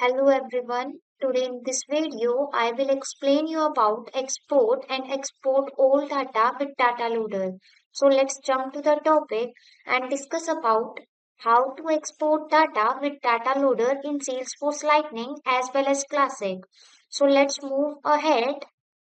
Hello everyone. Today in this video, I will explain you about export and export all data with data loader. So let's jump to the topic and discuss about how to export data with data loader in Salesforce Lightning as well as Classic. So let's move ahead.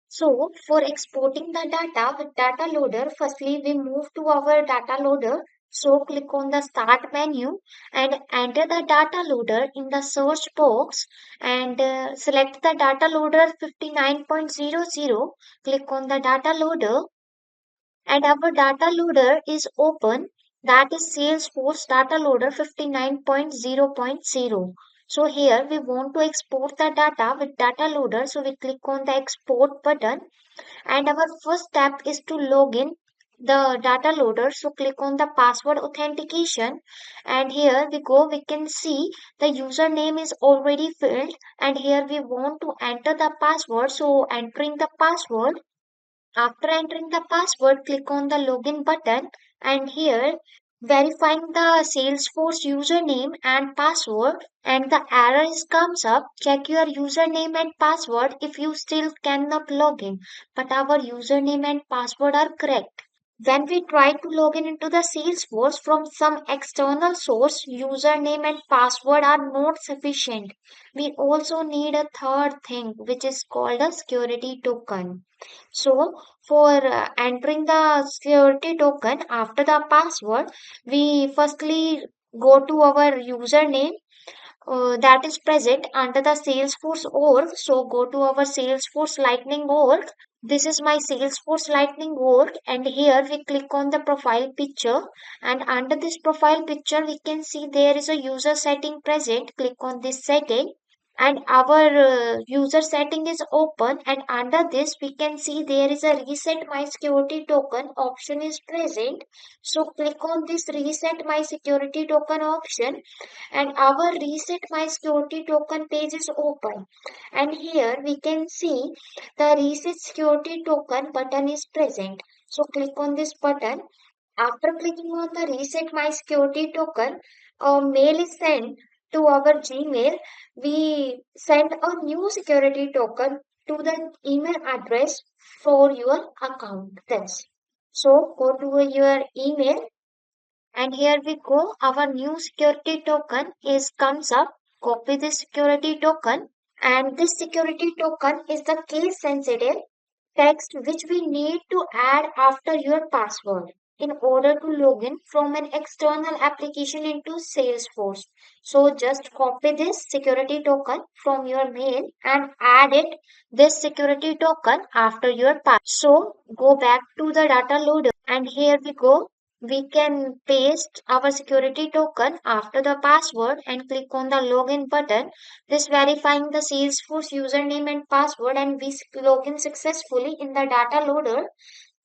So for exporting the data with data loader, firstly we move to our data loader. So click on the start menu and enter the data loader in the search box and select the data loader 59.00. Click on the data loader and our data loader is open, that is Salesforce data loader 59.0.0. So here we want to export the data with data loader, so we click on the export button and our first step is to log in the data loader. So click on the password authentication and here we can see the username is already filled and here we want to enter the password. So entering the password, after entering the password, click on the login button and here verifying the Salesforce username and password and the error is comes up. Check your username and password if you still cannot log in, but our username and password are correct. When we try to log in into the Salesforce from some external source, username and password are not sufficient. We also need a third thing which is called a security token. So, for entering the security token after the password, we firstly go to our username that is present under the Salesforce org. So go to our Salesforce Lightning org. This is my Salesforce Lightning org, and here we click on the profile picture. And under this profile picture, we can see there is a user setting present. Click on this setting and our user setting is open, and under this we can see there is a reset my security token option is present. So click on this reset my security token option and our reset my security token page is open, and here we can see the reset security token button is present. So click on this button. After clicking on the reset my security token, a mail is sent to our Gmail. We send a new security token to the email address for your account. That's so go to your email and here we go. Our new security token is comes up. Copy this security token and this security token is the case sensitive text which we need to add after your password in order to log in from an external application into Salesforce. So just copy this security token from your mail and add it this security token after your password. So go back to the data loader and here we go. We can paste our security token after the password and click on the login button, this verifying the Salesforce username and password, and we log in successfully in the data loader.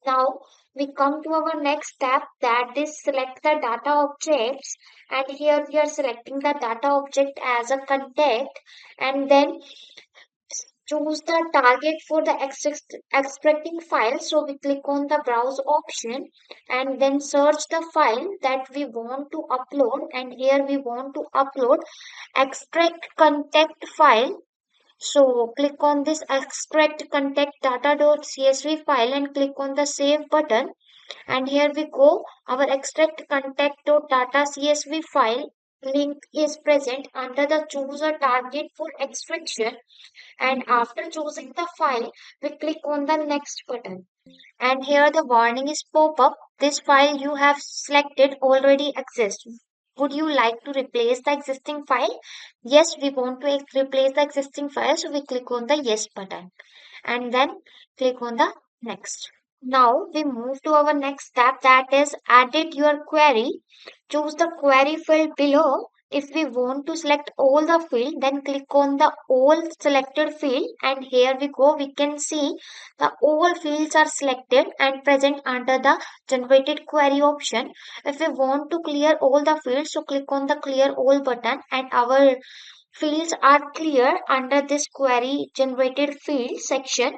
Now we come to our next step, that is select the data objects, and here we are selecting the data object as a contact and then choose the target for the extracting file. So we click on the browse option and then search the file that we want to upload, and here we want to upload extract contact file. So click on this extract contact data.csv file and click on the save button. And here we go. Our extract contact.data CSV file link is present under the choose a target for extraction. And after choosing the file, we click on the next button. And here the warning is pop up. This file you have selected already exists. Would you like to replace the existing file? Yes, we want to replace the existing file. So we click on the yes button and then click on the next. Now we move to our next step, that is edit your query. Choose the query field below. If we want to select all the field, then click on the all selected field and here we go. We can see the all fields are selected and present under the generated query option. If we want to clear all the fields, so click on the clear all button and our fields are clear under this query generated field section,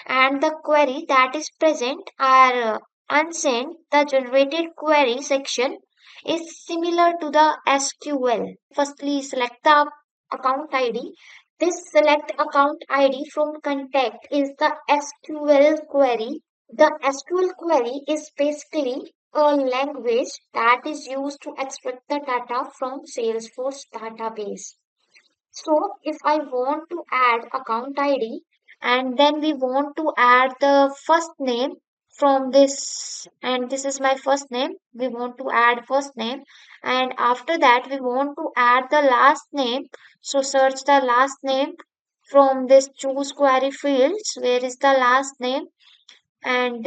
and the query that is present are unsent. The generated query section is similar to the SQL. Firstly, select the account ID. This select account ID from contact is the SQL query. The SQL query is basically a language that is used to extract the data from Salesforce database. So if I want to add account ID and then we want to add the first name from this, and this is my first name, we want to add first name, and after that we want to add the last name. So search the last name from this choose query fields. Where is the last name? And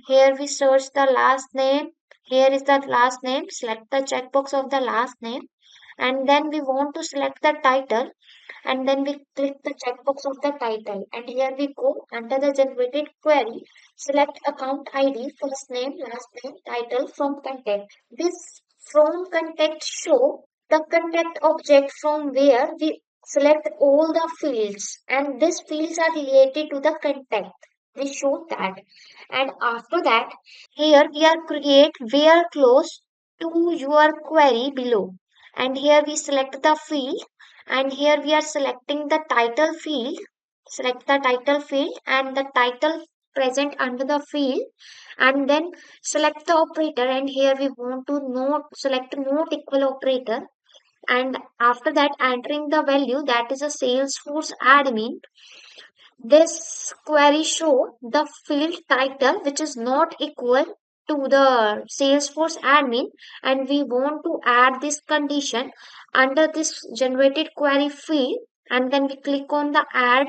here we search the last name. Here is the last name. Select the checkbox of the last name, and then we want to select the title, and then we click the checkbox of the title, and here we go under the generated query, select account ID, first name, last name, title from contact. This from contact show the contact object from where we select all the fields, and these fields are related to the contact. We show that, and after that here we are create where close to your query below, and here we select the field, and here we are selecting the title field. Select the title field and the title present under the field, and then select the operator, and here we want to note select note equal operator, and after that entering the value, that is a Salesforce admin. This query show the field title which is not equal to the Salesforce admin, and we want to add this condition under this generated query field, and then we click on the add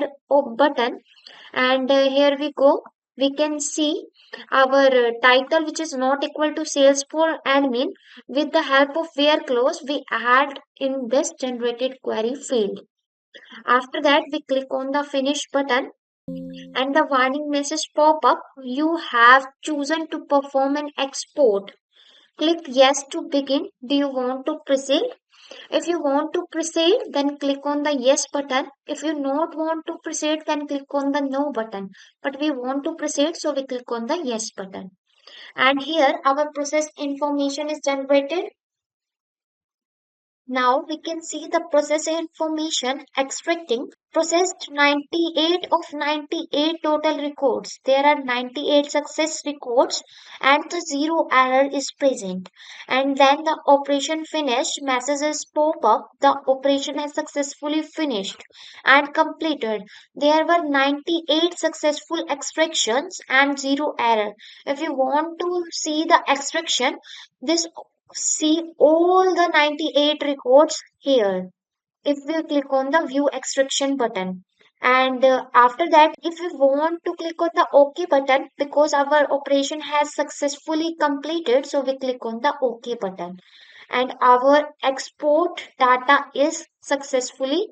button, and here we go. We can see our title which is not equal to Salesforce admin. With the help of where clause we add in this generated query field. After that we click on the finish button, and the warning message pop up. You have chosen to perform an export. Click yes to begin. Do you want to proceed? If you want to proceed, then click on the yes button. If you not want to proceed, then click on the no button. But we want to proceed, so we click on the yes button. And here our process information is generated. Now we can see the process information extracting processed 98 of 98 total records. There are 98 success records and the zero error is present. And then the operation finished messages pop up. The operation has successfully finished and completed. There were 98 successful extractions and zero error. If you want to see the extraction, this see all the 98 records here if we click on the view extraction button. And after that, if we want to click on the OK button, because our operation has successfully completed, so we click on the OK button, and our export data is successfully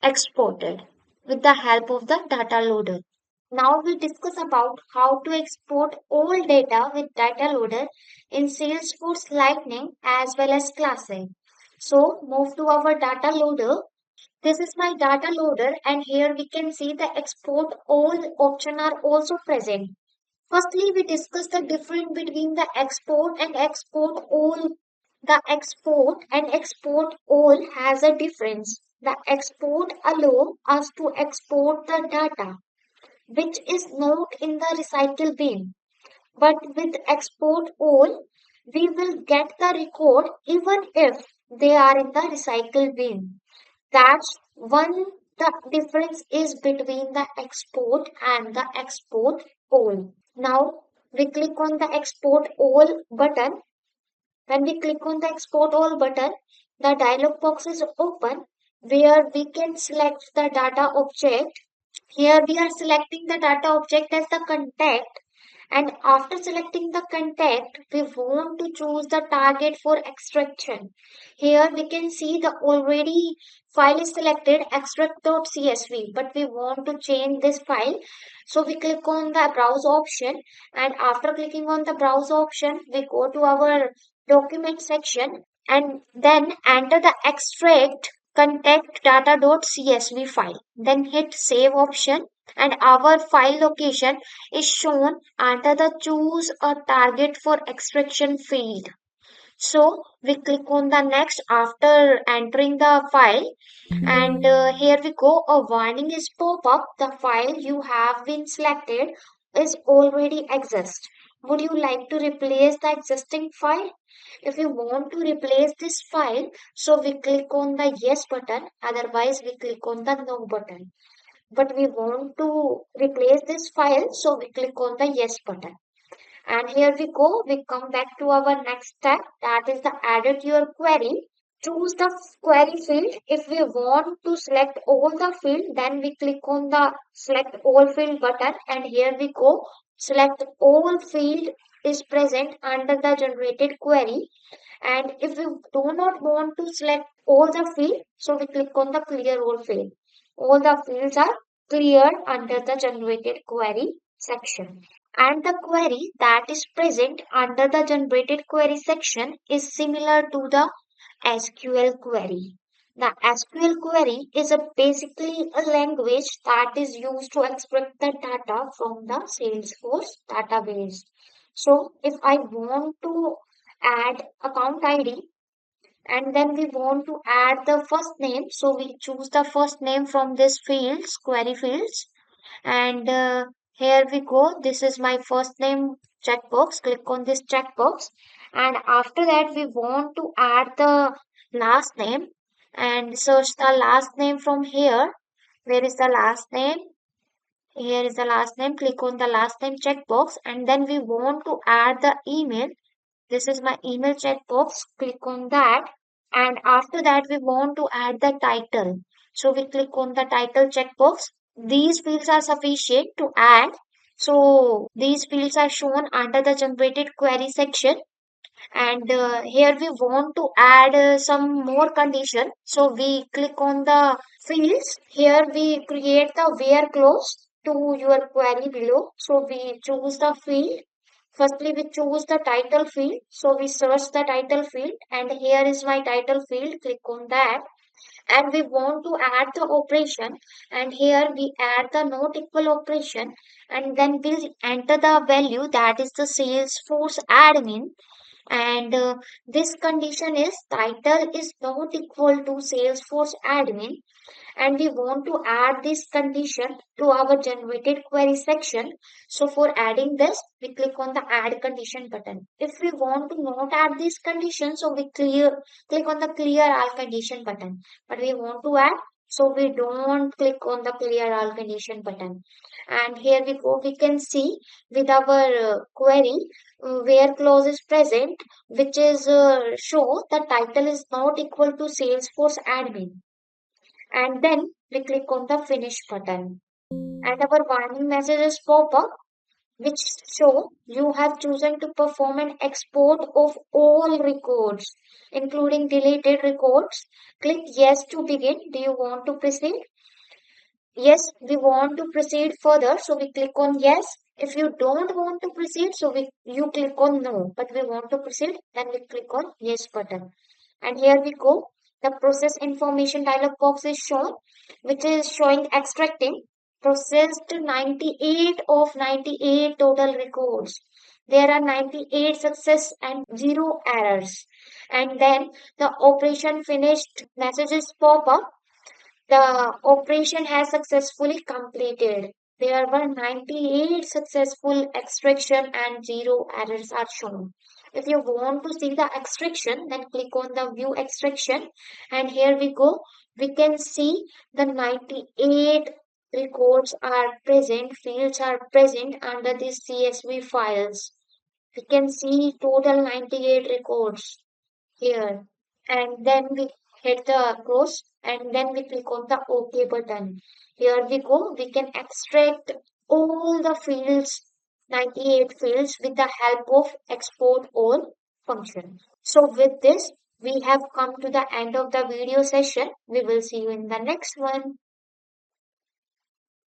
exported with the help of the data loader. Now we discuss about how to export all data with data loader in Salesforce Lightning as well as Classic. So move to our data loader. This is my data loader, and here we can see the export all option are also present. Firstly, we discuss the difference between the export and export all. The export and export all has a difference. The export allow us to export the data which is not in the recycle bin. But with export all, we will get the record even if they are in the recycle bin. That's one the difference is between the export and the export all. Now we click on the export all button. When we click on the export all button, the dialog box is open where we can select the data object. Here we are selecting the data object as the contact, and after selecting the contact, we want to choose the target for extraction. Here we can see the already file is selected extract.csv, but we want to change this file. So we click on the browse option, and after clicking on the browse option, we go to our document section and then enter the extract contact data.csv file. Then hit save option, and our file location is shown under the choose a target for extraction field. So We click on the next after entering the file, and here we go. A warning is pop up. The file you have been selected is already exist. Would you like to replace the existing file? If you want to replace this file, so we click on the yes button, otherwise we click on the no button. But we want to replace this file, so we click on the yes button. And here we go, we come back to our next step, that is the edit your query. Choose the query field. If we want to select all the field, then we click on the select all field button, and here we go. Select all field is present under the generated query. And if we do not want to select all the field, so we click on the clear all field. All the fields are cleared under the generated query section. And the query that is present under the generated query section is similar to the SQL query. The SQL query is basically a language that is used to extract the data from the Salesforce database. So if I want to add account ID and then we want to add the first name, so we choose the first name from this fields, query fields, and here we go. This is my first name checkbox. Click on this checkbox, and after that we want to add the last name and search the last name from here. Where is the last name? Here is the last name. Click on the last name checkbox, and then we want to add the email. This is my email checkbox. Click on that, and after that we want to add the title, so we click on the title checkbox. These fields are sufficient to add, so these fields are shown under the generated query section. And here we want to add some more condition, so we click on the fields. Here we create the where clause to your query below, so we choose the field. Firstly, we choose the title field, so we search the title field, and here is my title field. Click on that, and we want to add the operation, and here we add the not equal operation, and then we'll enter the value, that is the Salesforce admin. And this condition is title is not equal to Salesforce admin, and we want to add this condition to our generated query section. So for adding this, we click on the add condition button. If we want to not add this condition, so we click on the clear all condition button. But we want to add, so we don't click on the clear all condition button. And here we go, we can see with our query where clause is present, which is show the title is not equal to Salesforce admin, and then we click on the finish button, and our warning messages pop up which show you have chosen to perform an export of all records including deleted records. Click yes to begin. Do you want to proceed? Yes, we want to proceed further, so we click on yes. If you don't want to proceed, so you click on no, but we want to proceed, then we click on yes button. And here we go. The process information dialog box is shown, which is showing extracting processed 98 of 98 total records. There are 98 success and 0 errors. And then the operation finished messages pop up. The operation has successfully completed. There were 98 successful extraction and 0 errors are shown. If you want to see the extraction, then click on the view extraction, and here we go. We can see the 98 records are present, fields are present under these CSV files. We can see total 98 records here, and then we hit the close, and then we click on the OK button. Here we go, we can extract all the fields, 98 fields, with the help of export all function. So with this we have come to the end of the video session. We will see you in the next one.